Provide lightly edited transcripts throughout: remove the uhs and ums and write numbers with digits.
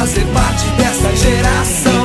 fazer parte dessa geração.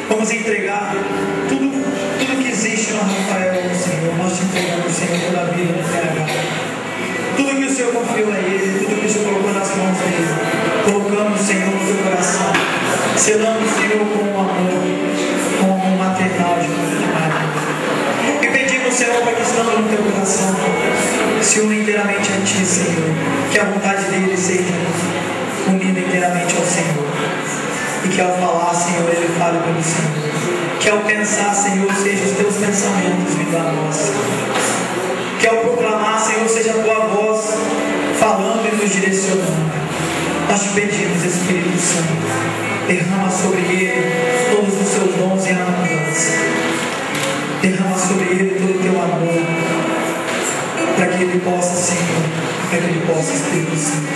Vamos entregar tudo que existe no Rafael ao Senhor. Nós te entregamos, Senhor, toda a vida do PH. Tudo que o Senhor confiou a Ele, tudo que o Senhor colocou nas mãos dele, colocamos, Senhor, no teu coração. Selamos, Senhor, com o amor, com o amor maternal de Maria. E pedimos, Senhor, para que estando no teu coração, se une inteiramente a Ti, Senhor. Que a vontade dele seja unida inteiramente ao Senhor. E que ao falar, Senhor, ele fale pelo Senhor. Que ao pensar, Senhor, seja os teus pensamentos vindo a nós. Que ao proclamar, Senhor, seja a tua voz falando e nos direcionando. Nós te pedimos, Espírito Santo, derrama sobre ele todos os seus dons e abundância. Derrama sobre ele todo o teu amor, para que ele possa, Senhor, para que ele possa, Espírito Santo,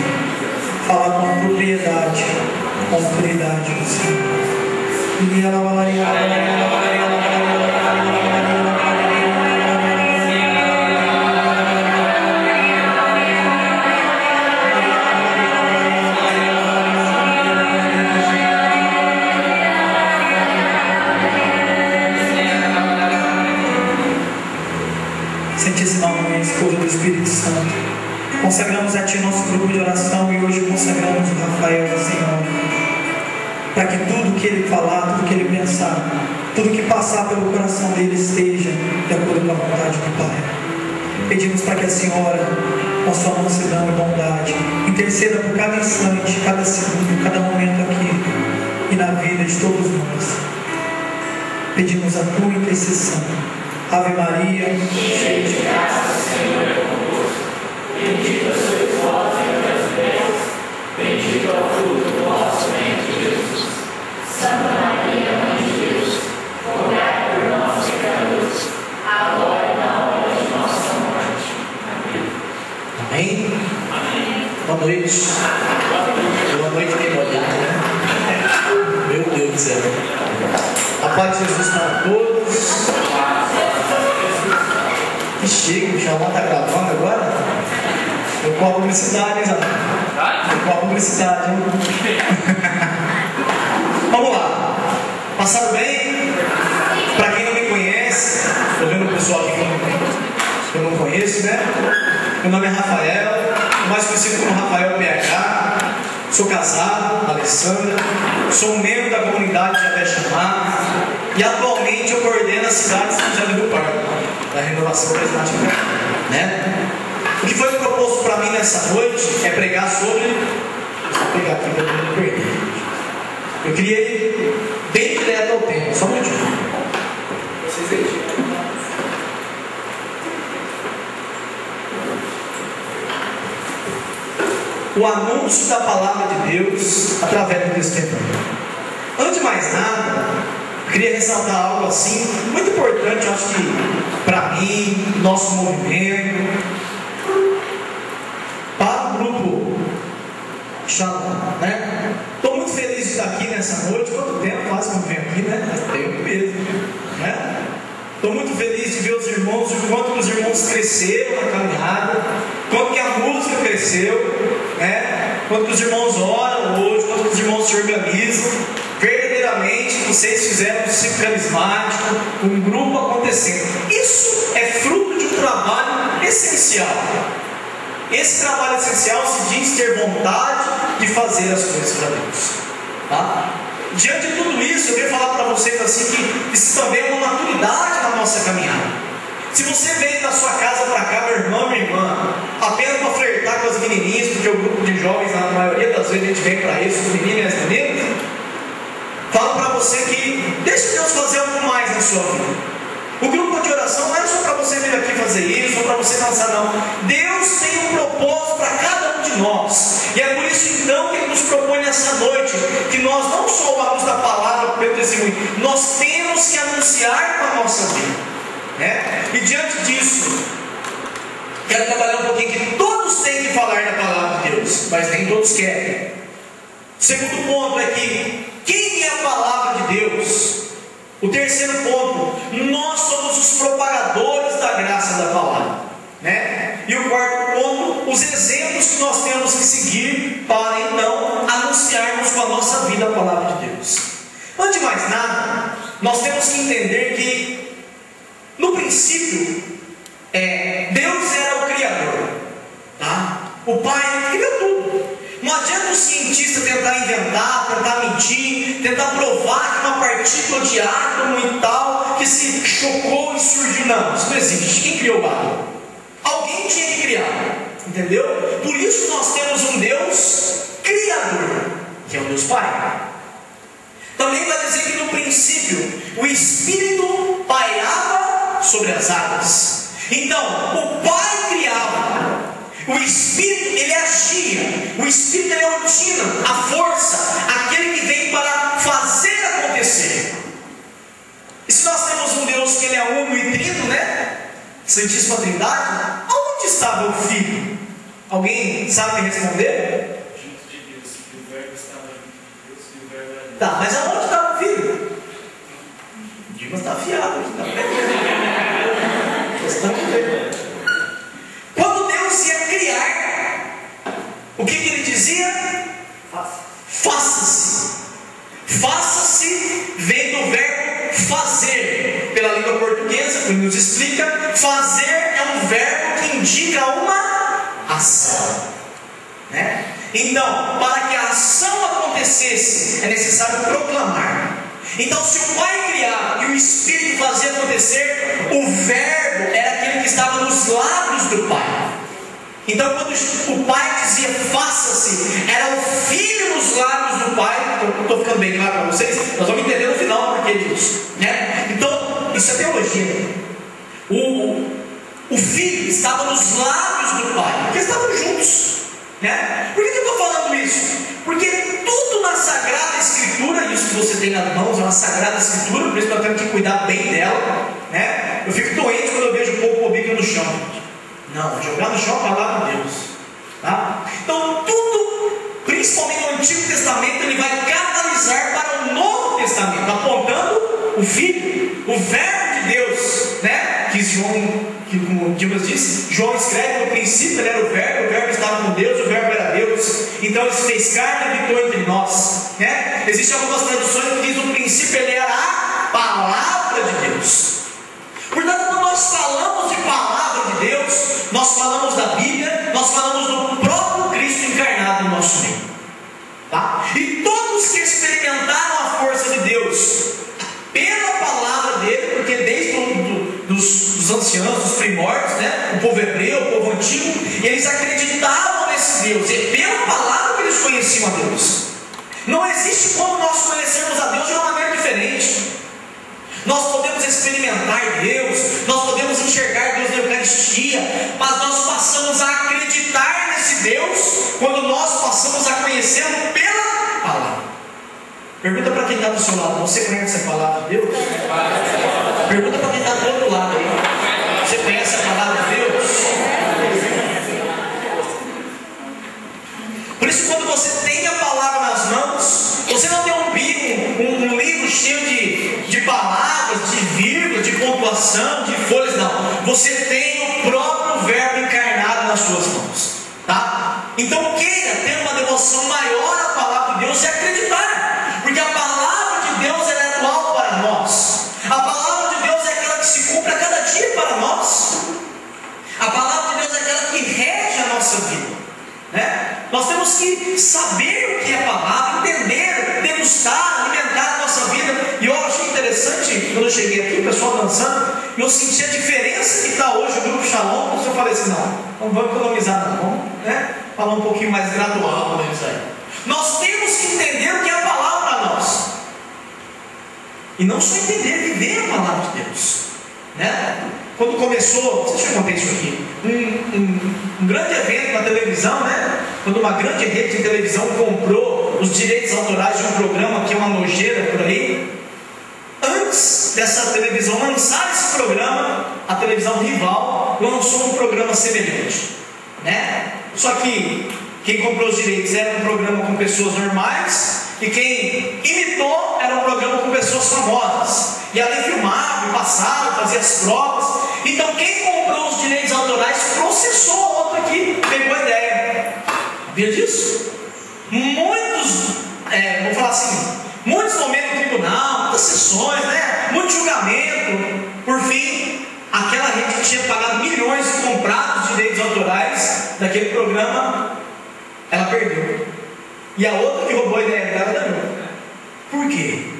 falar com a propriedade do Senhor. Santíssima Mãe, esposa do Espírito Santo, consagramos a Ti nosso grupo de oração e hoje consagramos o Rafael, Senhor, para que tudo que ele falar, tudo que ele pensar, tudo que passar pelo coração dele esteja de acordo com a vontade do Pai. Pedimos para que a Senhora, com sua mansidão e bondade, interceda por cada instante, cada segundo, cada momento aqui e na vida de todos nós. Pedimos a Tua intercessão. Ave Maria, cheia de graça, o Senhor é convosco. Bendita sois vós entre as mulheres, bendito é o fruto do vosso ventre, Jesus. Santa Maria, Mãe de Deus, rogai por nós, pecadores, agora e na hora de nossa morte. Amém. Amém? Amém. Boa noite. Boa noite, quem olhar, né? Meu Deus do céu. A paz de Jesus para todos. Que chega, o Xamã está gravando agora? Eu com a publicidade, hein, Zé? Eu com a publicidade, hein? Vamos lá. Passaram bem? Para quem não me conhece, estou vendo o pessoal aqui que eu não conheço, né? Meu nome é Rafael, mais conhecido como Rafael PH. Sou casado, Alessandra. Sou um membro da comunidade de Abexamar. E atualmente eu coordeno a cidade de São José do Rio Pardo, da renovação carismática, né? O que foi proposto para mim nessa noite é pregar sobre. Deixa eu pegar aqui para não perder. Eu queria ir bem direto ao tema, só um minutinho. Vocês acreditam? O anúncio da palavra de Deus através do testemunho. Antes de mais nada, eu queria ressaltar algo assim, muito importante, eu acho que para mim, nosso movimento, para o grupo Shalom, né? Estou muito feliz de estar aqui nessa noite. Quanto tempo faz que eu venho aqui, né? Faz tempo mesmo, né? Estou muito feliz de ver os irmãos, de quanto os irmãos cresceram na caminhada, quanto que a música cresceu, né? Quanto que os irmãos oram hoje, quanto que os irmãos se organizam. Verdadeiramente, vocês fizeram um ciclo carismático, um grupo acontecendo. Isso é fruto de um trabalho essencial. Esse trabalho essencial se diz ter vontade de fazer as coisas para Deus. Tá? Diante de tudo isso, eu quero falar para vocês assim que isso também é uma maturidade na nossa caminhada. Se você veio da sua casa para cá, meu irmão, minha irmã, apenas para flertar com as menininhas, porque o grupo de jovens, na maioria das vezes, a gente vem para isso, os meninos e as meninas, falo para você que deixa Deus fazer algo mais na sua vida. O grupo de oração não é só para você vir aqui fazer isso, ou para você dançar, não. Deus tem um propósito para cada um de nós. E é por isso então que Ele nos propõe nessa noite, que nós não só ouvamos da palavra pelo testemunho, nós temos que anunciar com a nossa vida. E diante disso, quero trabalhar um pouquinho que todos têm que falar da palavra de Deus, mas nem todos querem. O segundo ponto é que quem é a palavra de Deus? O terceiro ponto, nós somos os propagadores da graça da palavra, E o quarto ponto, os exemplos que nós temos que seguir para então anunciarmos com a nossa vida a palavra de Deus. Antes de mais nada, nós temos que entender que no princípio, Deus era o Criador, tá? O Pai criou tudo. Não adianta o cientista tentar inventar, tentar mentir, tentar provar que uma partícula de átomo e tal, que se chocou e surgiu. Não, isso não existe. Quem criou o átomo? Alguém tinha que criar, entendeu? Por isso nós temos um Deus Criador, que é o Deus Pai. Também vai dizer que no princípio o Espírito pairava sobre as águas. Então, o Pai criava, o Espírito ele agia, o Espírito ele ortina a força, aquele que vem para fazer acontecer. E se nós temos um Deus que ele é uno e trino, Santíssima Trindade, onde estava o Filho? Alguém sabe me responder? Tá, mas aonde estava o Filho? O Dimas está afiado aqui, Quando Deus ia criar, o que ele dizia? Faça-se. Faça-se vem do verbo fazer. Pela língua portuguesa, que nos explica, fazer é um verbo que indica uma ação. Então, para que a ação acontecesse, é necessário proclamar. Então, se o Pai criava e o Espírito fazia acontecer, o verbo era aquele que estava nos lábios do Pai. Então, quando o Pai dizia faça-se, era o Filho nos lábios do Pai. Estou ficando bem claro para vocês? Nós vamos entender no final porque disso. Então, isso é teologia. O Filho estava nos lábios do Pai, porque estavam juntos. Por que eu estou falando isso? Porque tudo na Sagrada Escritura, isso que você tem nas mãos é uma Sagrada Escritura, por isso nós temos que cuidar bem dela. Eu fico doente quando eu vejo o povo bobico no chão. Não, jogar no chão é a palavra de Deus. Então tudo, principalmente no Antigo Testamento, ele vai canalizar para o Novo Testamento, apontando o Filho, o Verbo de Deus, que João, como Dimas disse, João escreve no princípio ele era o Verbo estava com Deus, o Verbo era Deus, então ele se fez carne e habitou entre nós. Existem algumas traduções que dizem no princípio ele era a palavra de Deus. Portanto, quando nós falamos de palavra de Deus, nós falamos da Bíblia, nós falamos do próprio Cristo encarnado no nosso meio. E todos que experimentaram a força de Deus pela palavra dele, porque desde dos anciãos, dos primórdios, o povo hebreu, o povo antigo, eles acreditavam nesse Deus, e pela palavra que eles conheciam a Deus. Não existe como nós conhecermos a Deus de uma maneira diferente. Nós podemos experimentar Deus, nós podemos enxergar Deus na Eucaristia, mas nós passamos a acreditar nesse Deus quando nós passamos a conhecê-lo pela palavra. Pergunta para quem está do seu lado: você conhece a palavra de Deus? Pergunta para quem está do outro lado aí: você conhece a palavra de Deus? Por isso, quando você tem a palavra nas mãos, você não tem um livro cheio de palavras, de vírgulas, de pontuação, de folhas, não. Você tem o próprio Verbo encarnado nas suas mãos. Então queira ter uma devoção maior à palavra de Deus e acreditar, porque a palavra de Deus é atual para nós. A palavra de Deus é aquela que se cumpre a cada dia para nós. A palavra de Deus é aquela que rege a nossa temos que saber o que é a palavra, entender, degustar, alimentar a nossa vida. E eu achei interessante, quando eu cheguei aqui, o pessoal dançando, e eu senti a diferença que está hoje o grupo Shalom. Eu falei assim, não vamos economizar não, vamos, né, falar um pouquinho mais gradual com eles aí. Nós temos que entender o que é a palavra para nós. E não só entender, viver a palavra de Deus, né? Quando começou, deixa eu contar isso aqui, um grande evento na televisão, né? Quando uma grande rede de televisão comprou os direitos autorais de um programa que é uma nojeira por aí, antes dessa televisão lançar esse programa, a televisão rival lançou um programa semelhante, né? Só que quem comprou os direitos era um programa com pessoas normais, e quem imitou era um programa com pessoas famosas. E ali filmava, passava, fazia as provas. Então quem comprou os direitos autorais processou o outro aqui, pegou a ideia. Sabia disso? Vou falar assim, muitos momentos no tribunal, muitas sessões, né? Muito julgamento. Por fim, aquela rede que tinha pagado milhões e comprado os direitos autorais daquele programa, ela perdeu. E a outra que roubou a ideia dela ganhou. Por quê?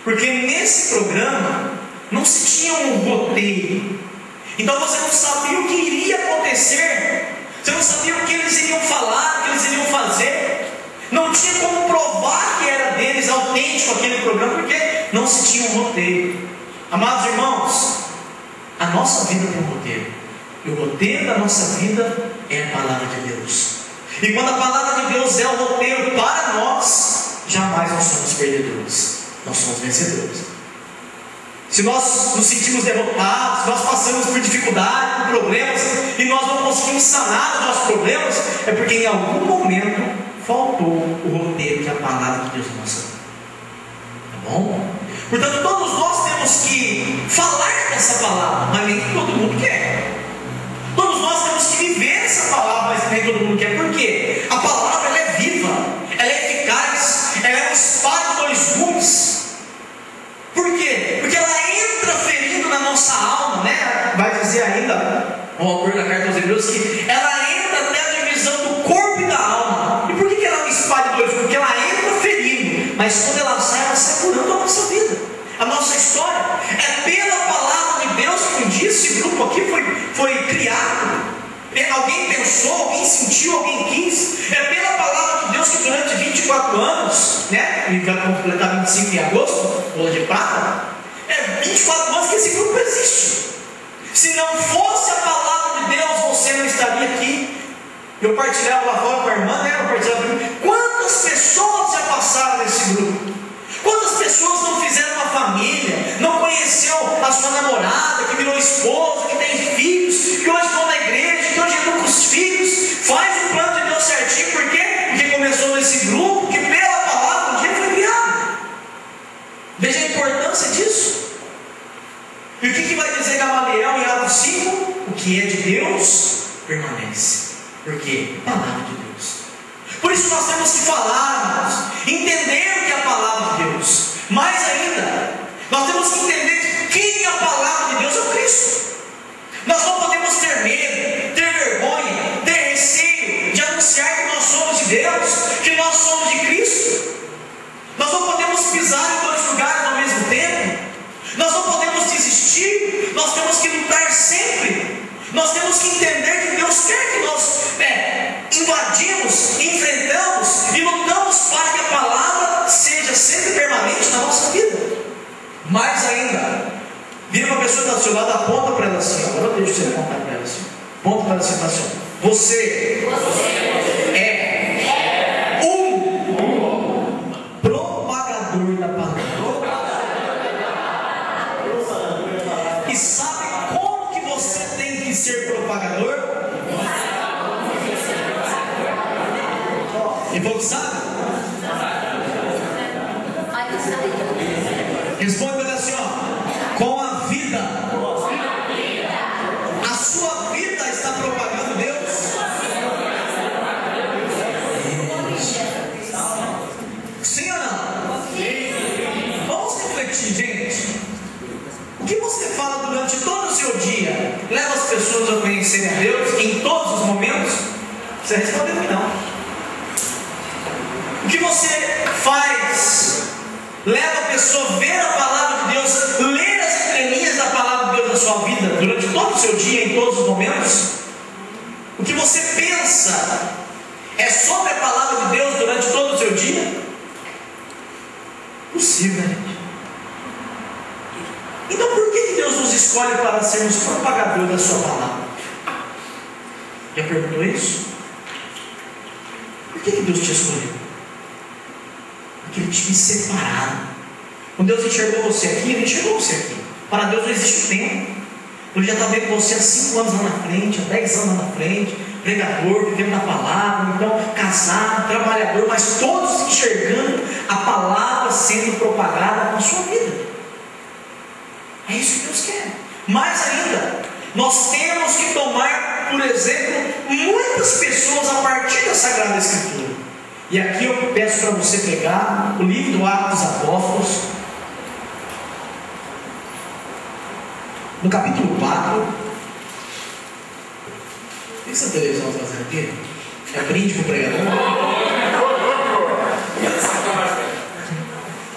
Porque nesse programa não se tinha um roteiro. Então você não sabia o que iria acontecer. Você não sabia o que eles iriam falar, o que eles iriam fazer. Não tinha como provar que era deles autêntico aquele programa, porque não se tinha um roteiro. Amados irmãos, a nossa vida tem um roteiro. E o roteiro da nossa vida é a palavra de Deus. E quando a palavra de Deus é o roteiro para nós, jamais nós somos perdedores, nós somos vencedores. Se nós nos sentimos derrotados, se nós passamos por dificuldades, por problemas, e nós não conseguimos sanar os nossos problemas, é porque em algum momento faltou o roteiro que é a palavra de Deus na nossa vida. Tá bom? Portanto, todos nós temos que falar essa palavra, mas nem todo mundo quer. Todos nós temos que viver essa palavra, mas nem todo mundo quer. Por quê? A palavra ela é viva, ela é eficaz, ela é uma espada de dois gumes. Por quê? Porque ela entra ferindo na nossa alma, né? Vai dizer ainda o autor da carta aos Hebreus que ela entra até a divisão do corpo e da alma. E por que ela é uma espada de dois gumes? Porque ela entra ferindo, mas quando ela sai curando a nossa vida, a nossa história. É pela palavra de Deus que um dia esse grupo aqui foi criado. Alguém pensou, alguém sentiu, alguém quis. É pela palavra de Deus que durante 24 anos, né? E vai completar 25 em agosto, bola de prata. É 24 anos que esse grupo existe. Se não fosse a palavra de Deus, você não estaria aqui. Eu partilhava lá fora com a irmã, né? Quantas pessoas já passaram nesse grupo? Quantas pessoas não fizeram uma família, não conheceu a sua namorada, que virou esposa, que tem filhos, que hoje estão na igreja, que hoje educa os filhos, faz o plano de Deus certinho. Por quê? Porque começou nesse grupo, que pela palavra um dia foi criado. Veja a importância disso. E o que vai dizer Gamaliel em Atos 5? O que é de Deus permanece. Por quê? Palavra de Deus. Por isso nós temos que falar, entender o que é a palavra de Deus. Mais ainda, nós temos que entender quem é a palavra de Deus é o Cristo. Nós não podemos ter medo, ter vergonha, ter receio de anunciar que nós somos de Deus, que nós somos de Cristo. Nós não podemos pisar em dois lugares ao mesmo tempo. Nós não podemos desistir. Nós temos que lutar sempre. Nós temos que entender que Deus quer que nós invadimos, enfrentamos e lutamos para que a palavra seja sempre permanente na nossa vida. Mais ainda, vira uma pessoa que está do seu lado, aponta para ela assim. Agora eu deixo você apontar para ela assim. Aponta para ela assim, assim. Você é um propagador da palavra. E sabe como que você tem que ser propagador? E você sabe? Responde assim, ó. Com a vida. A sua vida está propagando Deus. Sim ou não? Vamos refletir, gente. O que você fala durante todo o seu dia leva as pessoas a conhecerem a Deus em todos os momentos? Você respondeu que não. que você faz leva a pessoa a ver a palavra de Deus, ler as entrelinhas da palavra de Deus na sua vida durante todo o seu dia, em todos os momentos? O que você pensa é sobre a palavra de Deus durante todo o seu dia? Possível, né? Então por que Deus nos escolhe para sermos propagadores da sua palavra? Já perguntou isso? Por que Deus te escolheu? Porque Ele te separado. Quando Deus enxergou você aqui, Ele enxergou você aqui. Para Deus não existe o tempo. Ele já está vendo você há 5 anos lá na frente, há 10 anos lá na frente, pregador, vivendo na palavra, então casado, trabalhador, mas todos enxergando a palavra sendo propagada na sua vida. É isso que Deus quer. Mais ainda, nós temos que tomar, por exemplo, muitas pessoas a partir da Sagrada Escritura. E aqui eu peço para você pegar o livro do Atos dos Apóstolos, no capítulo 4. O que essa televisão está fazendo aqui? É brinde para o pregador?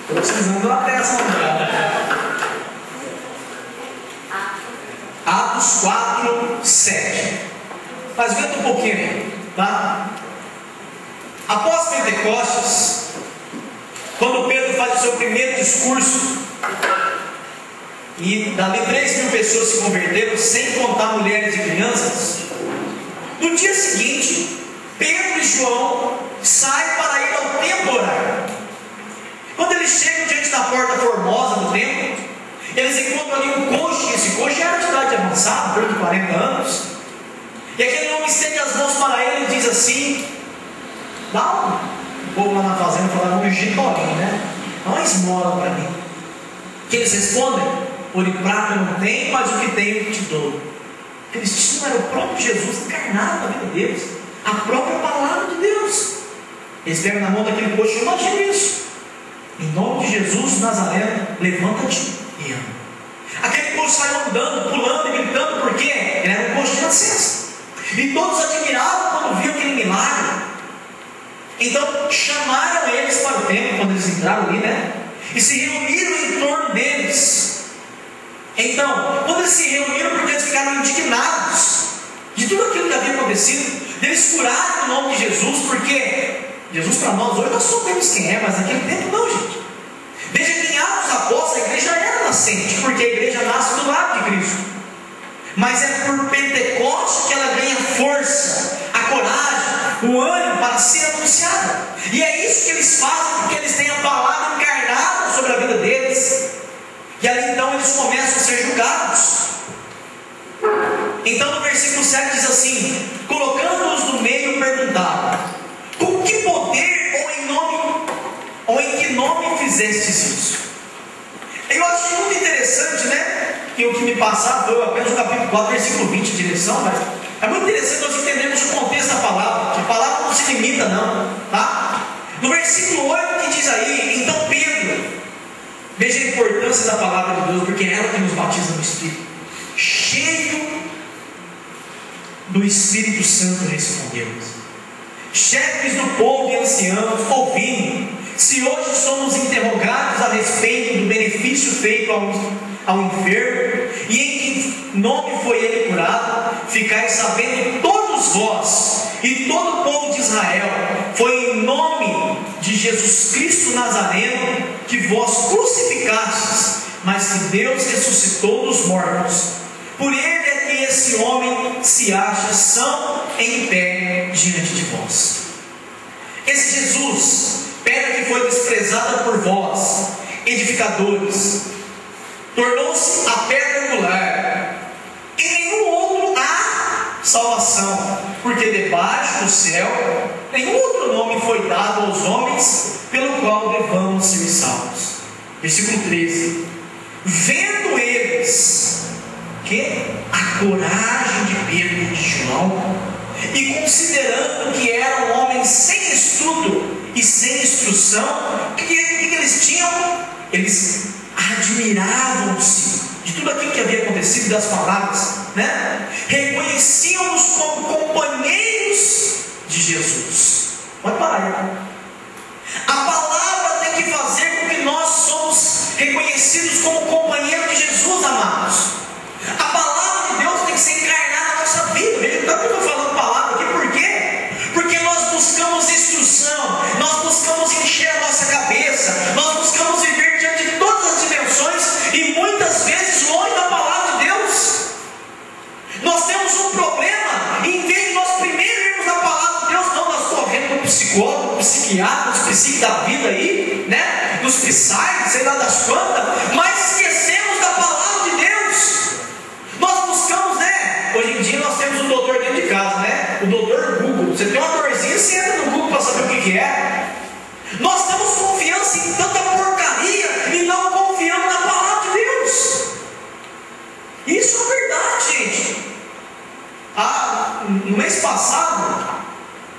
Estou precisando de uma peça. Atos 4, 7. Mas aguenta um pouquinho, tá? Após Pentecostes, quando Pedro faz o seu primeiro discurso, e dali 3.000 pessoas se converteram, sem contar mulheres e crianças, no dia seguinte, Pedro e João saem para ir ao templo orar. Quando eles chegam diante da porta formosa do templo, eles encontram ali um coxo. Esse coxo era de idade avançada, perto de 40 anos, e aquele homem estende as mãos para ele e diz assim: dá um povo lá na fazenda falando um gitorinho, né? Dá uma esmola para mim. Que eles respondem: ouro e prata eu não tenho, mas o que tenho eu te dou. Eles tinham, era o próprio Jesus encarnado na vida deles, a própria palavra de Deus. Eles pegam na mão daquele coxo. Imagina isso: em nome de Jesus Nazareno, levanta-te e anda. Aquele coxo saiu andando, pulando e gritando, porque ele era um coxo de nascença. E todos admiravam quando viam aquele milagre. Então chamaram eles para o templo, quando eles entraram ali, né? E se reuniram em torno deles. Então, quando eles se reuniram, porque eles ficaram indignados de tudo aquilo que havia acontecido, eles curaram o nome de Jesus, porque Jesus para nós hoje nós sabemos quem é, mas naquele tempo não, gente. Veja que em Atos dos Apóstolos a igreja era nascente, porque a igreja nasce do lado de Cristo. Mas é por Pentecostes que ela ganha força, a coragem, o ânimo para ser anunciada. E é isso que eles fazem, porque eles têm a palavra encarnada sobre a vida deles. E ali então eles começam a ser julgados. Então no versículo 7 diz assim: colocando-os no meio, perguntaram: com que poder ou em que nome fizestes isso? Eu acho muito interessante, né? Que o que me passaram foi apenas o capítulo 4, versículo 20 de direção, mas é muito interessante nós entendermos o contexto da palavra, que a palavra não se limita não, tá? No versículo 8 que diz aí: então Pedro, veja a importância da palavra de Deus, porque é ela que nos batiza no Espírito, cheio do Espírito Santo, respondeu: chefes do povo e anciãos, ouvindo, se hoje somos interrogados a respeito do benefício feito ao enfermo, e em que nome foi ele curado, ficai sabendo todos vós e todo o povo de Israel, foi em nome de Jesus Cristo Nazareno que vós crucificastes, mas que Deus ressuscitou dos mortos. Por ele é que esse homem se acha são em pé diante de vós. Esse Jesus, pedra que foi desprezada por vós, edificadores, tornou-se a pedra angular. Em nenhum outro há salvação, porque debaixo do céu nenhum outro nome foi dado aos homens pelo qual devamos ser salvos. Versículo 13: vendo eles que a coragem de Pedro e de João, e considerando que eram homens sem estudo e sem instrução, o que eles tinham? Eles admiravam-se de tudo aquilo que havia acontecido, das palavras, né? Reconheciam-nos como companheiros de Jesus. Pode parar aí. psiquiatra, nos psiques da vida aí, né? Nos psais, sei lá das quantas, mas esquecemos da palavra de Deus. Nós buscamos, né? Hoje em dia nós temos um doutor dentro de casa, né? O doutor Google. Você tem uma dorzinha, você entra no Google para saber o que é. Nós temos confiança em tanta porcaria e não confiamos na palavra de Deus. Isso é verdade, gente. No mês passado,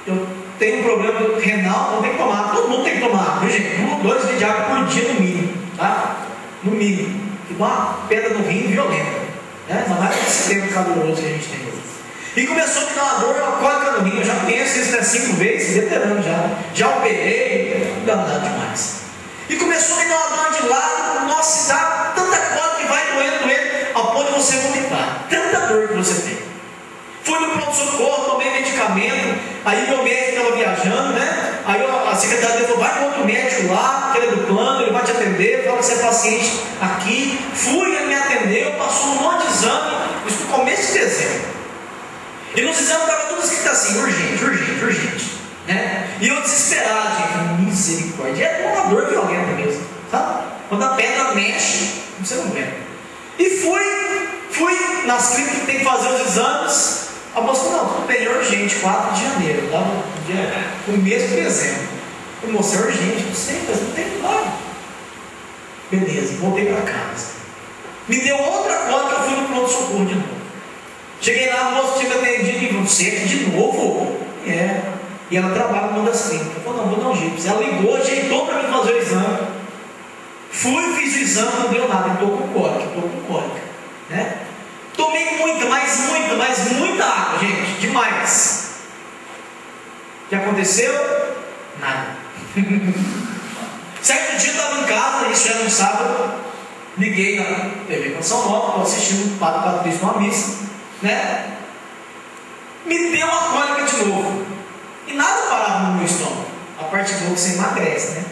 eu tenho um problema renal, não tem que tomar. Todo mundo tem que tomar, viu, gente? 2 litros de água por dia no mínimo, tá? No mínimo. Que dá uma pedra no rim violenta, né? Ainda mais nesse tempo caloroso que a gente tem hoje. E começou a me dar uma dor, uma cólica no rim. Eu já penso isso 5 vezes, veterano já operei, danado demais. E começou a me dar uma dor de lado, nossa, dá tanta cólica que vai doendo, ao ponto de você vomitar. Tanta dor que você tem. Fui no pronto-socorro, tomei medicamento, aí meu médico estava viajando, né? Aí a secretária dele falou, vai no outro médico lá, que ele é do plano, ele vai te atender, fala que você é paciente aqui. Fui, ele me atendeu, passou um monte de exame, isso no começo de dezembro. E nos exames estava tudo escrito assim, urgente, né? E eu desesperado, gente, misericórdia, é uma dor violenta mesmo, sabe? Quando a pedra mexe, você não aguenta. E fui nas clínicas que tem que fazer os exames. A moça falou, não, tudo bem, é urgente, 4 de janeiro, tá? No mês de dezembro. Eu moça, é urgente, não sei, mas não tem nada. Beleza, voltei para casa. Me deu outra cólica, eu fui no pronto-socorro de novo. Cheguei lá, a moça tinha me atendido e falou, você aqui de novo? É. E ela trabalha numa das clínicas. Eu falei, não, vou dar um jeito. Ela ligou, ajeitou para mim fazer o exame. Fui, fiz o exame, não deu nada. Estou com cólica, né? Tomei muita água, gente, demais. O que aconteceu? Nada. Certo dia eu estava em casa, isso era no sábado, liguei na TV Canção Nova, estou assistindo o Padre Patrício numa missa, né? Me deu uma cólica de novo. E nada parava no meu estômago. A parte boa que você emagrece, né?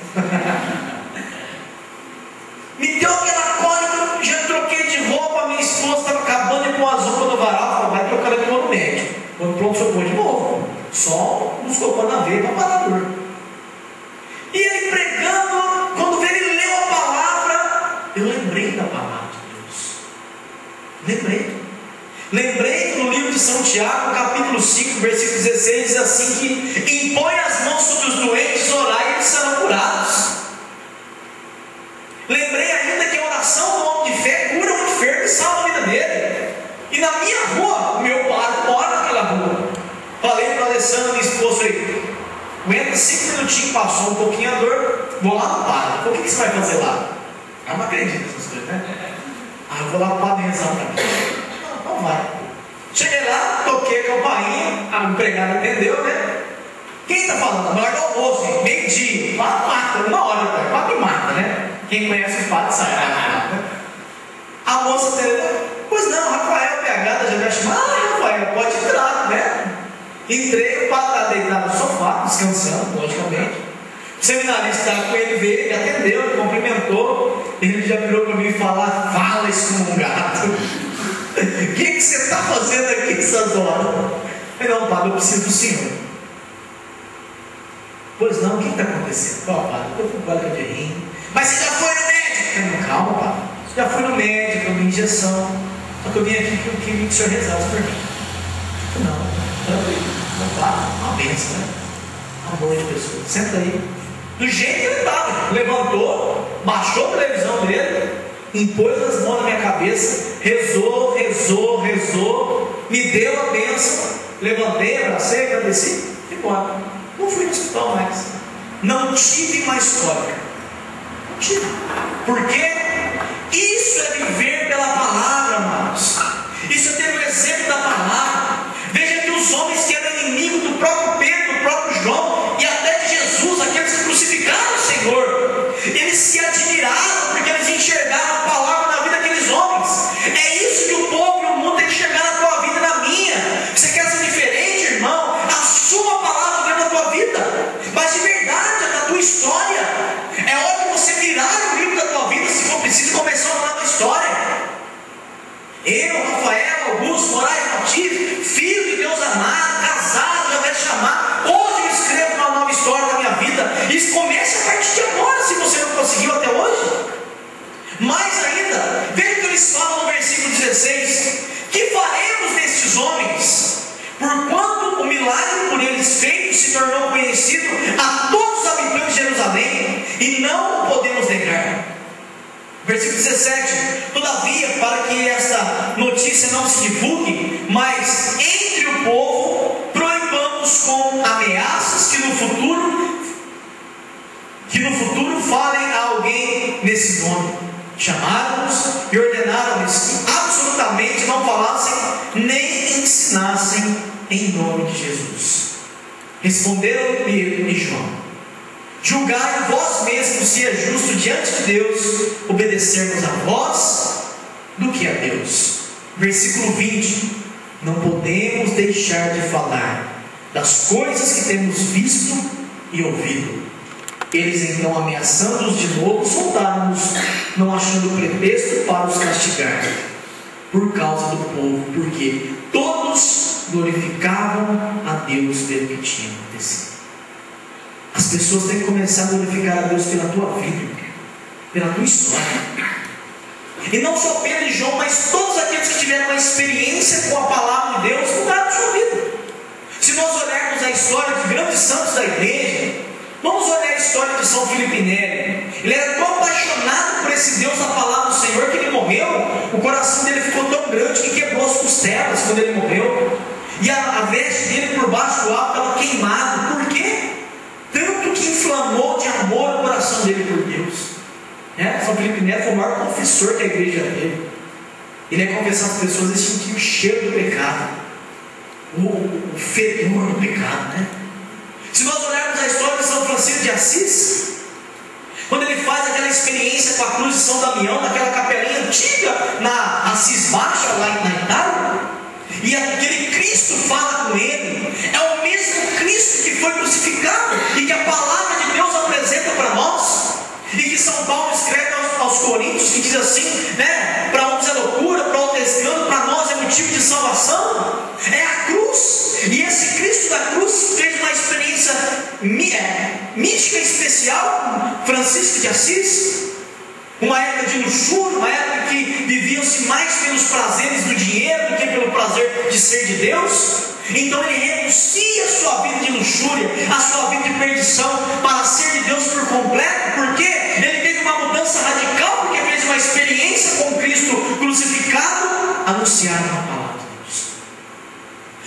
Me deu aquela cólica, já troquei de roupa, minha esposa estava acabando de pôr as roupas no varal, falou, vai trocar aqui no outro médico. Quando pronto, socorro de novo. Só nos colocou na veia para parar a dor. E ele pregando, quando ele leu a palavra, eu lembrei da palavra de Deus. Lembrei que no livro de São Tiago, capítulo 5, versículo 16, diz assim que impõe as mãos sobre os doentes, orai e eles serão curados. Lembrei ainda que a oração do homem de fé cura um enfermo e salva a vida dele. E na minha rua, o meu padre mora naquela rua. Falei para a Alessandra, minha esposa, aí, aguenta 5 minutinhos, passou um pouquinho a dor, vou lá no padre. O que você vai fazer lá? Eu não acredito nessas coisas, né? Eu vou lá no padre rezar para mim. Não vai. Cheguei lá, toquei a campainha, a empregada atendeu, né? Quem está falando? Na hora do almoço, meio-dia, mata, 1 hora, quase mata, né? Quem conhece os padres sabe. A moça atendeu, pois não, Rafael, PH, já me chamou. Rafael, pode entrar, né? Entrei, o padre está deitado no sofá, descansando, logicamente. O seminarista estava com ele, veio, ele atendeu, ele cumprimentou. Ele já virou para mim e falou, fala excomungado. O que você está fazendo aqui essas horas? Eu falei, não, padre, eu preciso do senhor. Pois não, o que está acontecendo? Ó, padre, eu fui com cólica de rim. Mas você já foi no médico? Eu falei, calma, padre. Já fui no médico, eu vi injeção. Só que eu vim aqui porque eu queria que o senhor rezasse por mim. Eu falei, não, padre, uma bênção, né? Uma boa de pessoa. Senta aí. Do jeito que ele estava, levantou, baixou a televisão dele, impôs as mãos na minha cabeça, rezou, me deu a bênção, levantei, abracei, agradeci, e embora. Não fui no hospital mais. Não tive mais cólica. Não tive. Por quê? Isso é viver pela palavra, amados. Isso é ter o exemplo da palavra. Veja que os homens que eram inimigos do próprio Pedro, do próprio João e até de Jesus, aqueles que crucificaram o Senhor, eles se admiraram porque eles enxergaram a palavra na vida daqueles homens. É isso que o povo e o mundo tem que enxergar na tua vida e na minha. Você quer ser diferente, irmão? Assuma a palavra dentro da tua vida, mas de verdade, na tua história. É hora de você virar o livro da tua vida, se for preciso, começar uma nova história. Eu, Rafael, Augusto, Moraes Batista, filho de Deus amado, milagre por eles feito se tornou conhecido a todos os habitantes de Jerusalém, e não o podemos negar. Versículo 17: todavia, para que esta notícia não se divulgue, mas entre o povo proibamos com ameaças que no futuro falem a alguém nesse nome. Chamaram-nos e ordenaram-lhes que absolutamente não falassem nem ensinassem em nome de Jesus. Responderam Pedro e João: julgai vós mesmos se é justo diante de Deus obedecermos a vós do que a Deus. Versículo 20: não podemos deixar de falar das coisas que temos visto e ouvido. Eles então, ameaçando-os de novo, soltaram-nos, não achando pretexto para os castigar, por causa do povo, porque todos glorificavam a Deus pelo que tinha acontecido. As pessoas têm que começar a glorificar a Deus pela tua vida, pela tua história. E não só Pedro e João, mas todos aqueles que tiveram uma experiência com a palavra de Deus mudaram a sua vida. Se nós olharmos a história de grandes santos da igreja, vamos olhar a história de São Filipe Neri. Ele era tão apaixonado por esse Deus da palavra do Senhor que ele morreu, o coração dele ficou tão grande que quebrou as costelas quando ele morreu, e a veste dele por baixo do alto estava queimada. Por quê? Tanto que inflamou de amor o coração dele por Deus. São Filipe Neri foi o maior confessor que a igreja teve. Ele ia confessar as pessoas e sentir o cheiro do pecado, o fedor do pecado, Se nós olharmos a história de São Francisco de Assis, quando ele faz aquela experiência com a cruz de São Damião, naquela capelinha antiga na Assis Baixa, lá na Itália, e aquele Cristo fala com ele, é o mesmo Cristo que foi crucificado e que a palavra de Deus apresenta para nós, e que São Paulo escreve aos Coríntios, que diz assim, para uns é loucura, para outros é escândalo, para nós é motivo de salvação. É a cruz, e esse Cristo da cruz fez uma experiência mística especial com Francisco de Assis, uma época de luxúria, uma época que viviam-se mais pelos prazeres do dinheiro do que pelo prazer de ser de Deus. Então ele renuncia a sua vida de luxúria, a sua vida de perdição, para ser de Deus por completo, porque ele teve uma mudança radical, porque fez uma experiência com Cristo crucificado, anunciado a palavra de Deus.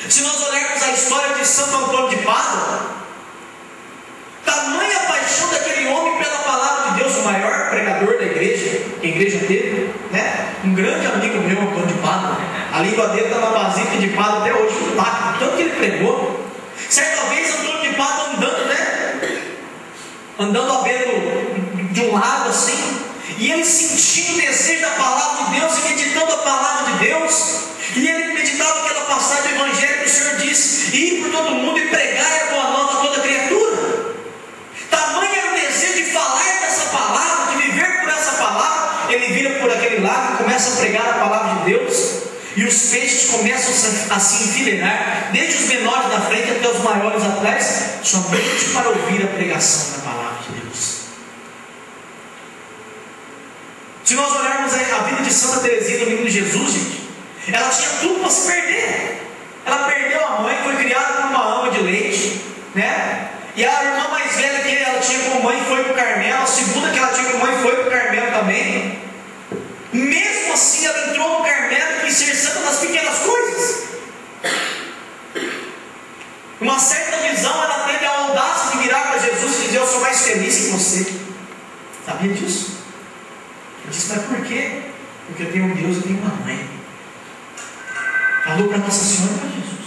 Se nós olharmos a história de Santo Antônio de Pádua, tamanha paixão daquele homem pela palavra de Deus, o maior pregador da igreja, que a igreja teve, um grande amigo meu, Antônio de Pádua. A língua dele está na Basílica de Pádua até hoje, tanto que ele pregou. Certa vez, Antônio de Pádua andando à beira de um lago assim, e ele sentindo o desejo da palavra de Deus e meditando a palavra de Deus, e ele meditava aquela passagem do Evangelho que o Senhor disse: ir por todo mundo e pregar a boa nova a toda criatura. Tamanho era o desejo de falar dessa palavra, de viver por essa palavra. Ele vira por aquele lago e começa a pregar a palavra de Deus, e os peixes começam a se enfileirar, desde os menores da frente até os maiores atrás, somente para ouvir a pregação da palavra de Deus. Se nós olharmos a vida de Santa Teresinha do Menino Jesus, gente, ela tinha tudo para se perder. Ela perdeu a mãe, foi criada por uma ama de leite, e a irmã mais velha que ela tinha como mãe foi para o Carmelo, a segunda que ela tinha como mãe foi para o Carmelo também. Mesmo assim, ela entrou no Carmelo e quis ser santa nas pequenas coisas. Uma certa visão, ela teve a audácia de virar para Jesus e dizer: eu sou mais feliz que você. Sabia disso? Eu disse: mas por quê? Porque eu tenho um Deus e tenho uma mãe. Falou para Nossa Senhora e para Jesus.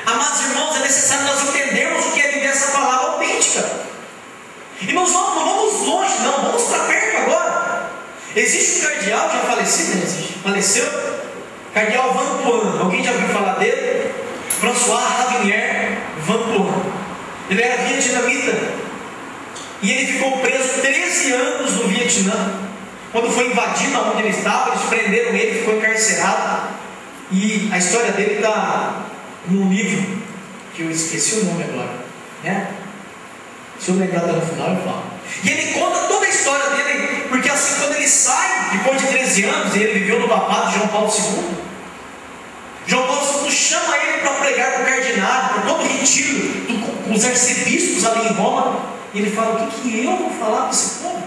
Amados irmãos, é necessário nós entendermos o que é viver essa palavra autêntica. E nós não vamos longe, não, vamos para perto agora. Existe um cardeal já falecido, faleceu, cardeal Van Tuan. Alguém já ouviu falar dele? François Ravinier Van Tuan. Ele era vietnamita e ele ficou preso 13 anos no Vietnã. Quando foi invadido onde ele estava, eles prenderam ele, ficou encarcerado. E a história dele está num livro que eu esqueci o nome agora, Se eu lembrar até no final eu falo. E ele conta toda a história dele, porque assim, quando ele sai, depois de 13 anos, e ele viveu no papado de João Paulo II, João Paulo II chama ele para pregar para o uns arcebispos ali em Roma, e ele fala: o que eu vou falar para esse povo?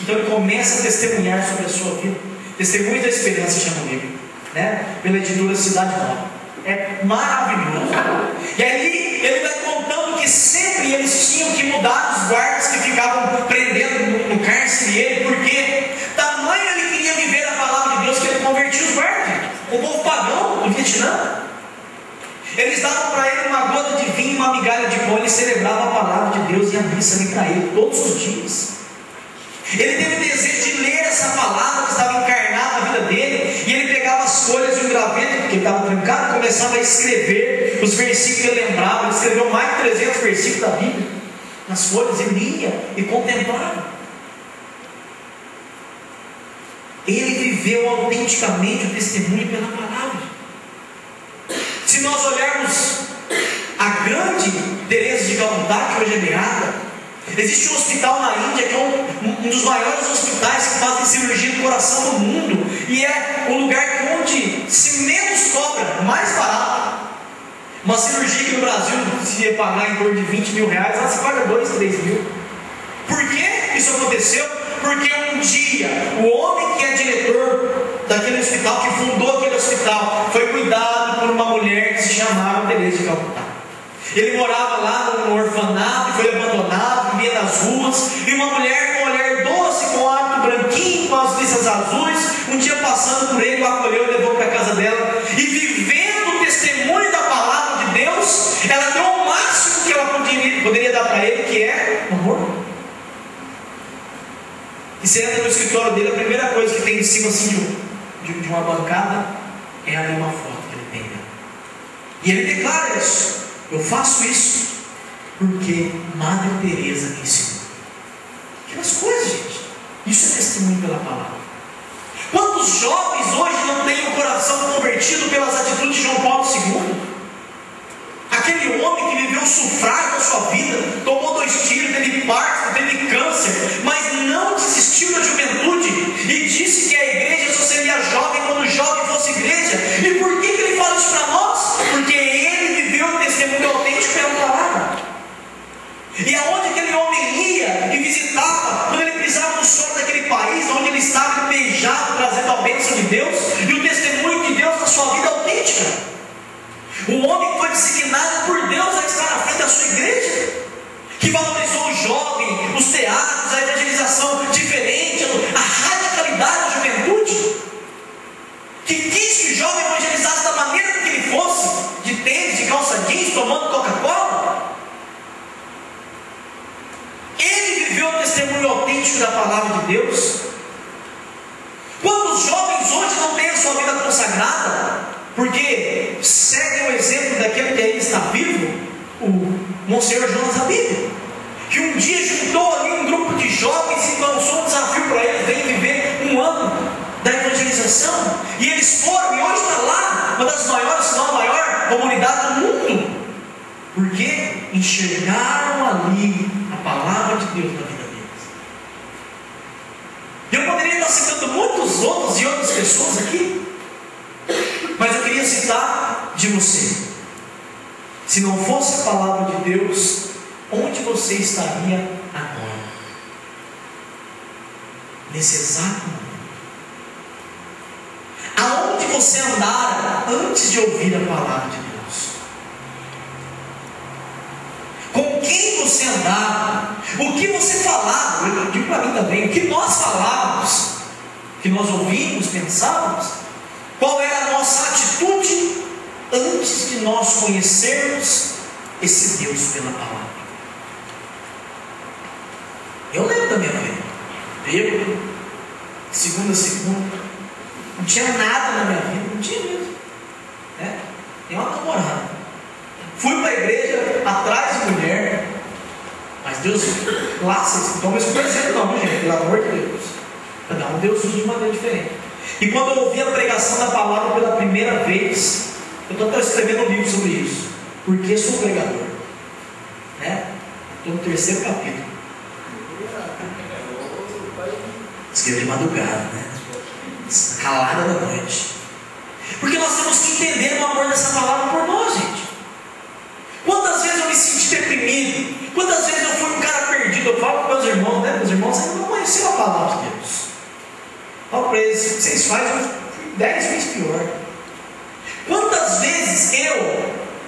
Então ele começa a testemunhar sobre a sua vida. Testemunhos da Esperança chama o livro, né? Pela editora Cidade Nova. É maravilhoso. E aí ele vai contando que sempre eles tinham que mudar os guardas que ficavam prendendo no cárcere ele, porque tamanho ele queria viver a palavra de Deus que ele convertia os guardas. O povo pagão do Vietnã, eles davam para ele uma gota de vinho e uma migalha de pão. Ele celebrava a palavra de Deus e a missa ali para ele todos os dias. Ele teve o desejo de ler essa palavra que estava encarnada na vida dele, e ele pegava as folhas e o graveto, porque ele estava trancado, e começava a escrever os versículos que ele lembrava. Ele escreveu mais de 300 versículos da Bíblia nas folhas, e lia e contemplava. Ele viveu autenticamente o testemunho pela palavra. Se nós olharmos a grande Teresa de Calcutá, que hoje é beata, existe um hospital na Índia que é um dos maiores hospitais que fazem cirurgia do coração do mundo, e é o lugar onde se menos cobra, mais barato. Uma cirurgia que no Brasil se ia pagar em torno de 20 mil reais, ela se paga 2, 3 mil. Por que isso aconteceu? Porque um dia o homem que é diretor daquele hospital, que fundou aquele hospital, foi cuidado por uma mulher que se chamava Teresa de Calcutá. Ele morava lá no orfanato, foi abandonado, vivia nas ruas, e uma mulher com um olhar doce, com um hábito branquinho, com as listas azuis, um dia passando por ele, o acolheu e levou para a casa dela, e vivendo o testemunho da palavra de Deus, ela deu o máximo que ela poderia dar para ele, que é amor. E você entra no escritório dele, a primeira coisa que tem em cima assim, de uma bancada é ali uma foto que ele tem dela. E ele declara isso: eu faço isso porque Madre Teresa me ensinou. Aquelas coisas, gente. Isso é testemunho pela palavra. Quantos jovens hoje não têm o coração convertido pelas atitudes de João Paulo II? Aquele homem que viveu o sufrágio da sua vida, tomou 2 tiros, teve parto, teve câncer, mas não desistiu da juventude e disse que a igreja só seria jovem quando o jovem fosse igreja. E por que ele fala isso para nós? Porque ele viveu o testemunho autêntico pela palavra. E aonde aquele homem ia e visitava, quando ele pisava no solo daquele país onde ele estava beijado, trazendo a bênção de Deus e o testemunho de Deus na sua vida autêntica. O homem que foi designado por Deus a estar à frente da sua igreja, que valorizou o jovem, os teatros, a evangelização diferente, a radicalidade da juventude, que quis que o jovem evangelizasse da maneira que ele fosse, de tênis, de calça jeans, tomando Coca-Cola. Ele viveu o testemunho autêntico da palavra de Deus. Quantos jovens hoje não têm a sua vida consagrada porque seguem o exemplo daquele que ainda está vivo, o Monsenhor Jonas Abílio, que um dia juntou ali um grupo de jovens e lançou um desafio para eles: vem viver 1 ano da evangelização. E eles foram, e hoje está lá, uma das maiores, se não a maior comunidade do mundo, porque enxergaram ali a palavra de Deus na vida deles. Eu poderia estar citando muitos outros e outras pessoas aqui, mas eu queria citar de você. Se não fosse a palavra de Deus, onde você estaria agora? Nesse exato momento. Aonde você andara antes de ouvir a palavra de Deus? Com quem você andava? O que você falava? Eu digo para mim também, o que nós falávamos, que nós ouvimos, pensávamos. Qual era a nossa atitude antes de nós conhecermos esse Deus pela palavra? Eu lembro da minha vida. Eu, segunda a segunda, não tinha nada na minha vida, não tinha mesmo. Nem uma namorada. Fui para a igreja atrás de mulher, mas Deus, lá vocês não estão me conhecendo não, gente, pelo amor de Deus. Cada um Deus usa de maneira diferente. E quando eu ouvi a pregação da palavra pela primeira vez, eu estou até escrevendo um livro sobre isso. Porque sou pregador. Estou no 3º capítulo. Escrevi de madrugada, calada da noite. Porque nós temos que entender o amor dessa palavra por nós, gente. Quantas vezes eu me senti deprimido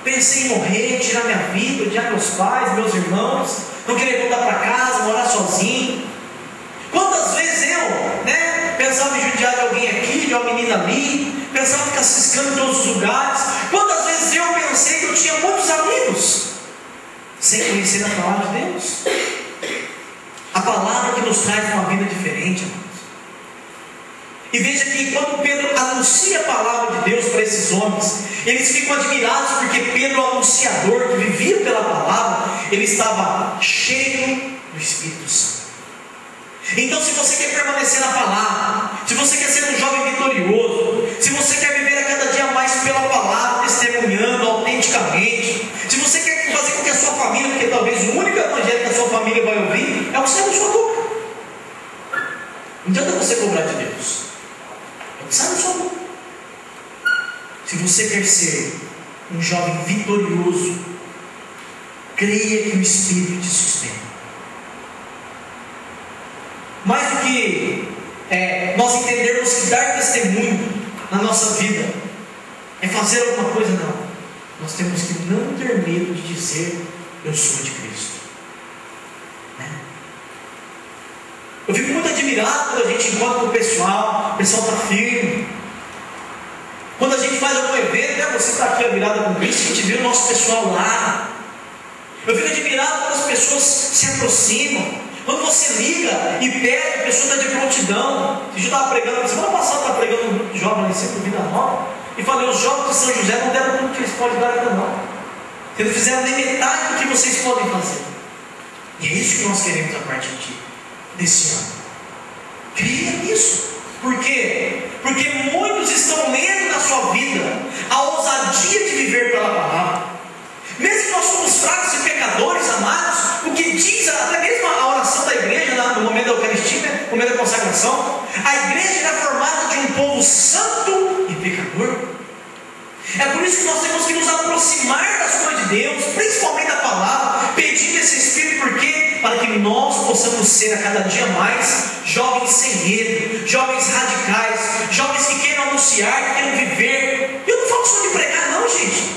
pensei em morrer, tirar minha vida, odiar meus pais, meus irmãos, não querer voltar para casa, morar sozinho. Quantas vezes eu, pensava em judiar de alguém aqui, de uma menina ali, pensava em ficar ciscando em todos os lugares. Quantas vezes eu pensei que eu tinha muitos amigos, sem conhecer a palavra de Deus? A palavra que nos traz uma vida diferente, amados. E veja que quando Pedro anuncia a palavra de Deus para esses homens, eles ficam admirados porque Pedro, o anunciador que vivia pela palavra, ele estava cheio do Espírito Santo. Então, se você quer permanecer na palavra, se você quer ser um jovem vitorioso, se você quer viver a cada dia mais pela palavra, testemunhando autenticamente, se você quer fazer com que a sua família, porque talvez o único evangelho que a sua família vai ouvir é o que sai da sua boca. Não adianta você cobrar de Deus, é o que sai da sua boca. Se você quer ser um jovem vitorioso, creia que o Espírito te sustenta. Mais do que nós entendermos que dar testemunho na nossa vida é fazer alguma coisa, não. Nós temos que não ter medo de dizer: eu sou de Cristo. Eu fico muito admirado quando a gente encontra com o pessoal está firme. Quando a gente faz algum evento, você está aqui a virada com Cristo, a gente vê o nosso pessoal lá. Eu fico admirado quando as pessoas se aproximam. Quando você liga e pede, a pessoa está de prontidão. Eu estava pregando, semana passada eu estava pregando um grupo de jovens em Centro Vida Nova, e falei: os jovens de São José não deram tudo que eles podem dar ainda não. Eles fizeram nem metade do que vocês podem fazer. E é isso que nós queremos a partir desse ano. Creia nisso. Por quê? Porque muitos estão lendo na sua vida a ousadia de viver pela palavra. Mesmo que nós somos fracos e pecadores, amados, o que diz até mesmo a oração da igreja no momento da Eucaristia, no momento da consagração, a igreja é formada de um povo santo e pecador. É por isso que nós temos que nos aproximar das coisas de Deus, principalmente da palavra, pedindo esse Espírito, porque para que nós possamos ser a cada dia mais jovens sem medo, jovens radicais, jovens que queiram anunciar, que queiram viver. Eu não falo só de pregar, não, gente.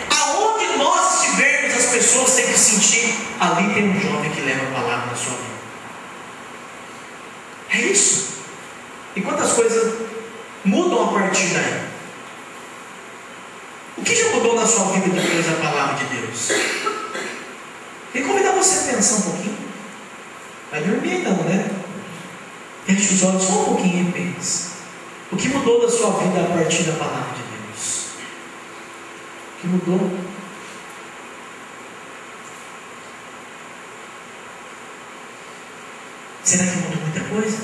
Aonde nós estivermos, as pessoas têm que sentir: ali tem um jovem que leva a palavra na sua vida. É isso. E quantas coisas mudam a partir daí? O que já mudou na sua vida depois da palavra de Deus? E convidar você a pensar um pouquinho. Vai dormir então, né? Feche os olhos só um pouquinho e pense. O que mudou da sua vida a partir da palavra de Deus? O que mudou? Será que mudou muita coisa?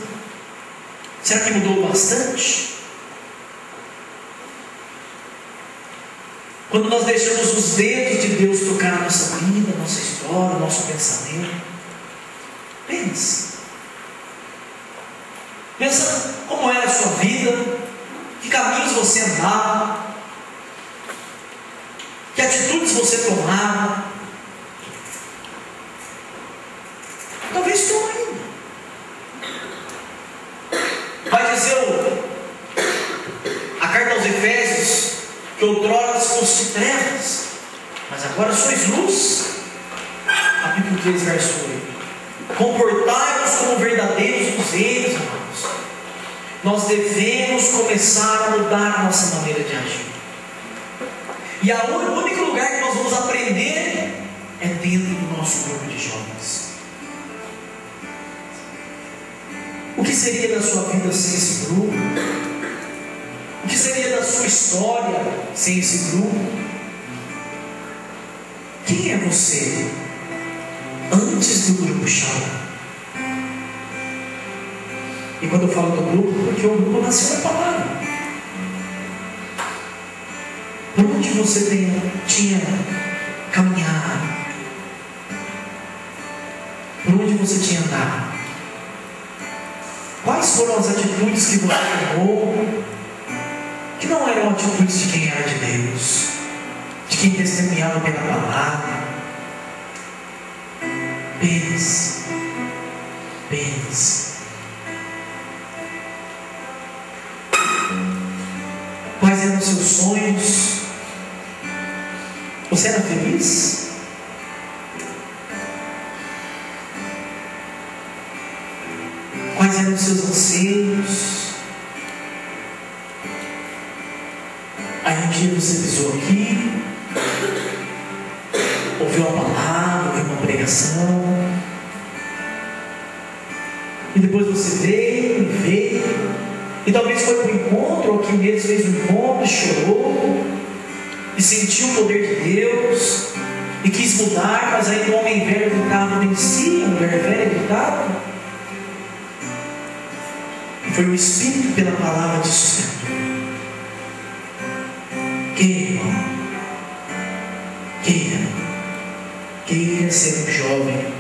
Será que mudou bastante? Quando nós deixamos os dedos de Deus tocar a nossa vida, a nossa história, o nosso pensamento, pense. Pensa como era a sua vida, que caminhos você andava, que atitudes você tomava. Talvez estou ainda. Vai dizer a carta aos Efésios que outrora foste trevas, mas agora sois luz. Capítulo 3, verso 8. Comportai-vos como verdadeiros luzeiros, amados. Nós devemos começar a mudar a nossa maneira de agir. E o único lugar que nós vamos aprender é dentro do nosso grupo de jovens. O que seria da sua vida sem esse grupo? O que seria da sua história sem esse grupo? Quem é você antes do grupo chave? E quando eu falo do grupo, porque o grupo nasceu na palavra. Por onde você tinha caminhado? Por onde você tinha andado? Quais foram as atitudes que você tomou que não eram atitudes de quem era de Deus, de quem testemunhava pela palavra? Pense. Quais eram os seus sonhos? Você era feliz? Quais eram os seus anseios? Aí um dia você pisou aqui, ouviu a palavra, ouviu uma pregação, e depois você veio, e talvez foi para o encontro, ou aqui mesmo fez um encontro, chorou, e sentiu o poder de Deus, e quis mudar, mas ainda o homem velho gritava em si, a mulher velha gritava. Foi o Espírito pela palavra de sustento. Irmão, queira ser um jovem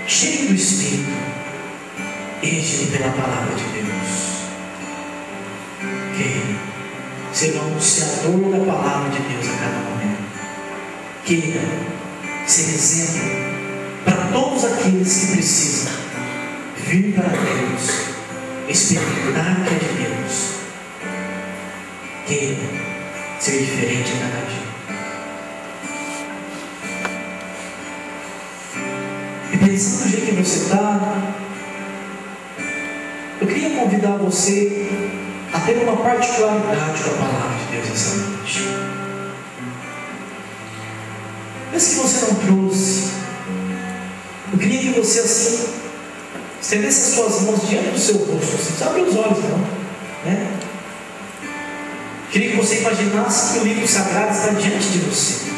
cheio do Espírito, regido pela palavra de Deus. Queira ser um anunciador da palavra de Deus a cada momento. Queira ser exemplo para todos aqueles que precisam vir para Deus, experimentar o que é de Deus. Queira ser diferente a cada dia. E pensando no jeito que você está, eu queria convidar você a ter uma particularidade com a palavra de Deus essa noite. Mesmo que você não trouxe, eu queria que você assim estendesse as suas mãos diante do seu rosto, assim, não abre os olhos não, né? Queria que você imaginasse que o livro sagrado está diante de você.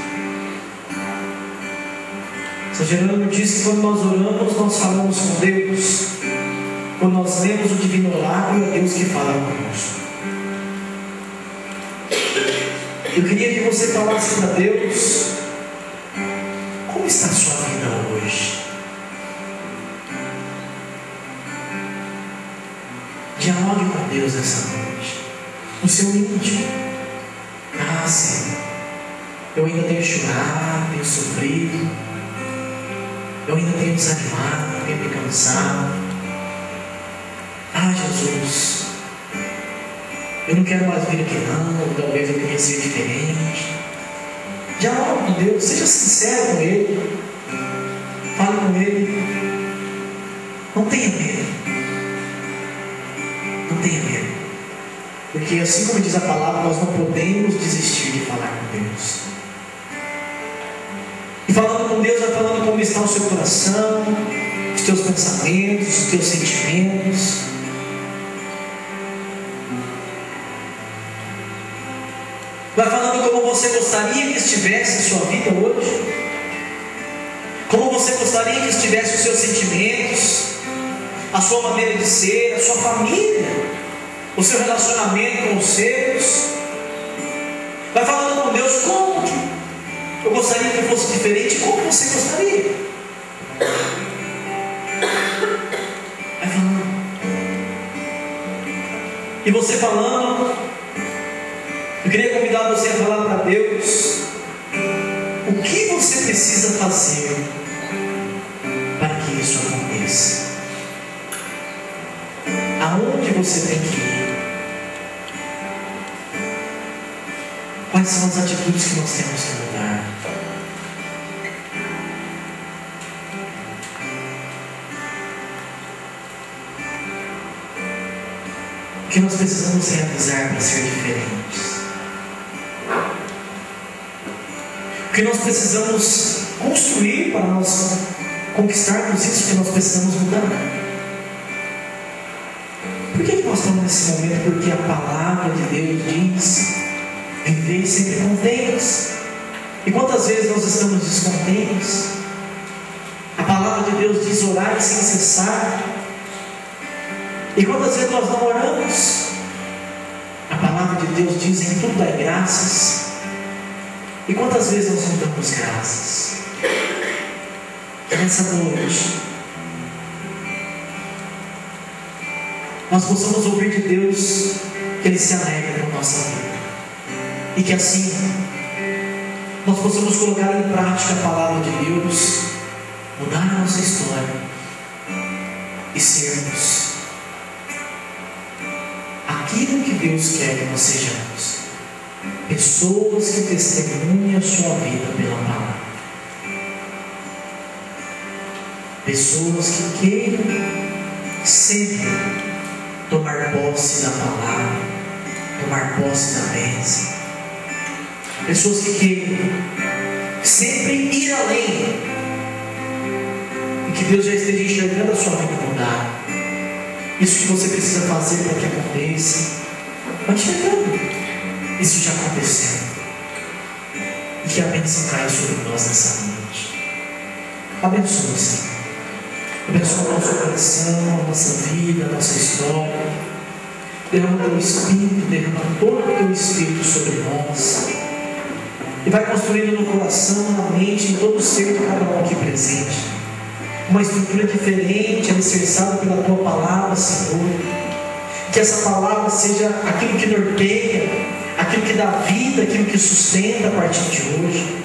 São Jerônimo diz que quando nós oramos, nós falamos com Deus. Quando nós lemos o divino oráculo, é Deus que fala conosco. Eu queria que você falasse para Deus: como está a sua vida hoje? Dialogue com Deus essa noite, no seu íntimo. Senhor, eu ainda tenho chorado, tenho sofrido, eu ainda tenho desanimado, tenho me cansado. Jesus, eu não quero mais vir aqui não, talvez eu queria ser diferente. Dialogue com Deus, seja sincero com Ele, fale com Ele, não tenha medo, não tenha medo, porque assim como diz a palavra, nós não podemos desistir de falar com Deus. E falando com Deus, vai falando como está o seu coração, os teus pensamentos, os teus sentimentos. Vai falando como você gostaria que estivesse a sua vida hoje, como você gostaria que estivesse os seus sentimentos, a sua maneira de ser, a sua família, o seu relacionamento com os seus. Vai falando com Deus como eu gostaria que fosse diferente, como você gostaria. Vai falando. E você falando, eu queria convidar você a falar para Deus o que você precisa fazer para que isso aconteça. Aonde você tem que ir? Quais são as atitudes que nós temos que mudar? O que nós precisamos realizar para ser diferentes? O que nós precisamos construir para nós conquistarmos isso que nós precisamos mudar? Por que nós estamos nesse momento? Porque a palavra de Deus diz: vivei sempre contentes. E quantas vezes nós estamos descontentes? A palavra de Deus diz: orai sem cessar. E quantas vezes nós não oramos? A palavra de Deus diz: em tudo dai graças. E quantas vezes nós não damos graças? Que nessa noite nós possamos ouvir de Deus que Ele se alegra com a nossa vida, e que assim nós possamos colocar em prática a palavra de Deus, mudar a nossa história e sermos aquilo que Deus quer que nós sejamos. Pessoas que testemunham a sua vida pela palavra. Pessoas que queiram sempre tomar posse da palavra, tomar posse da bênção. Pessoas que queiram sempre ir além, e que Deus já esteja enxergando a sua vida mudar. Isso que você precisa fazer para que aconteça, vai chegando. Isso já aconteceu. E que a bênção caia sobre nós nessa noite. Abençoa, Senhor. Abençoa o nosso coração, a nossa vida, a nossa história. Derrama o teu Espírito, derrama todo o teu Espírito sobre nós. E vai construindo no coração, na mente, em todo o ser de cada um aqui presente. Uma estrutura diferente, alicerçada pela tua palavra, Senhor. Que essa palavra seja aquilo que norteia, aquilo que dá vida, aquilo que sustenta a partir de hoje.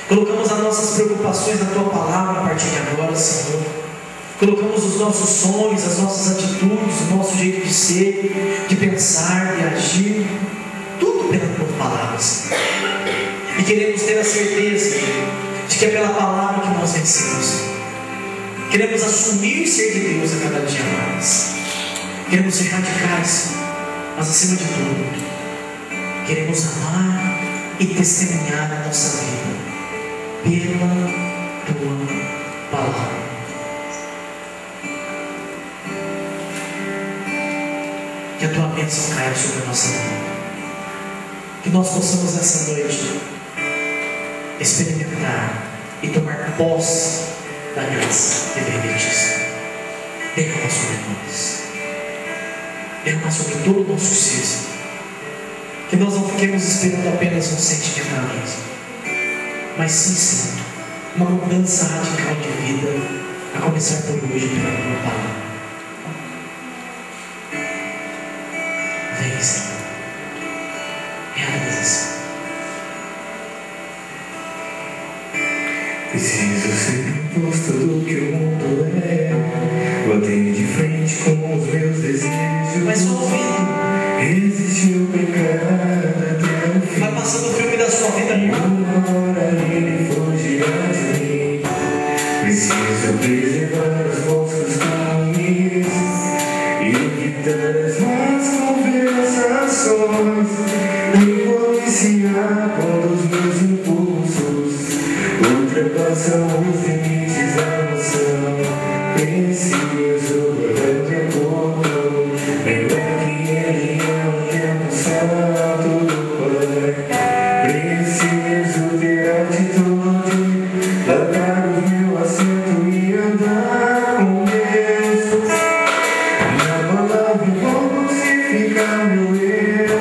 Colocamos as nossas preocupações na tua palavra a partir de agora, Senhor. Colocamos os nossos sonhos, as nossas atitudes, o nosso jeito de ser, de pensar, de agir, tudo pela tua palavra, Senhor. E queremos ter a certeza de que é pela palavra que nós vencemos. Queremos assumir ser de Deus a cada dia mais. Queremos ser radicais, mas acima de tudo, queremos amar e testemunhar a nossa vida pela tua palavra. Que a tua bênção caia sobre a nossa vida. Que nós possamos nessa noite experimentar e tomar posse da graça que permites. Derrama sobre nós. Derrama sobre todo o nosso ser, Senhor. Que nós não fiquemos esperando apenas um sentimentalismo, mas sim, Senhor, uma mudança radical de vida, a começar por hoje pela tua palavra. Vem, Senhor. Realiza-se. Preciso ser oposto do que o mundo é, bater de frente com os meus desejos. Mas ouvindo, resistir o pecado até o fim. vai passando o filme da sua vida, irmão. Uma hora ele fugirá de mim. Preciso preservar os bons costumes e evitar as más conversações e policiar quando os meus impulsos ultrapassam os limites da noção. Preciso guardar meu corpo, lembrar que ele é o tempo santo do Pai. Preciso ter atitude, largar o meu assento e andar com Deus. Na palavra vou crucificar meu eu,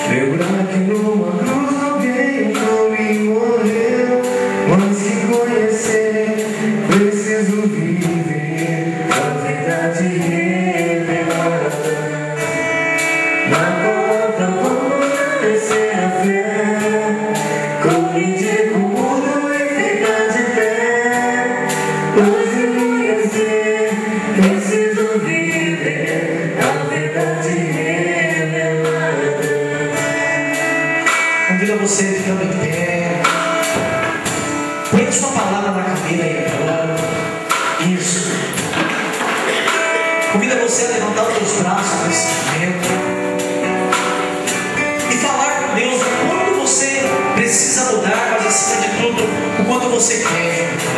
lembrar que numa cruz alguém por mim morreu. Mas que conhecer, preciso viver a verdade revelada. Na palavra vou crescer a fé, corrigir com o mundo e ficar de pé. Pois eu conhecer, preciso viver a verdade revelada. Convido você ficando em pé. Põe a sua palavra na cadeira aí agora. Isso. Convido você a levantar os seus braços nesse momento e falar com Deus o quanto você precisa mudar, mas acima de tudo, o quanto você quer.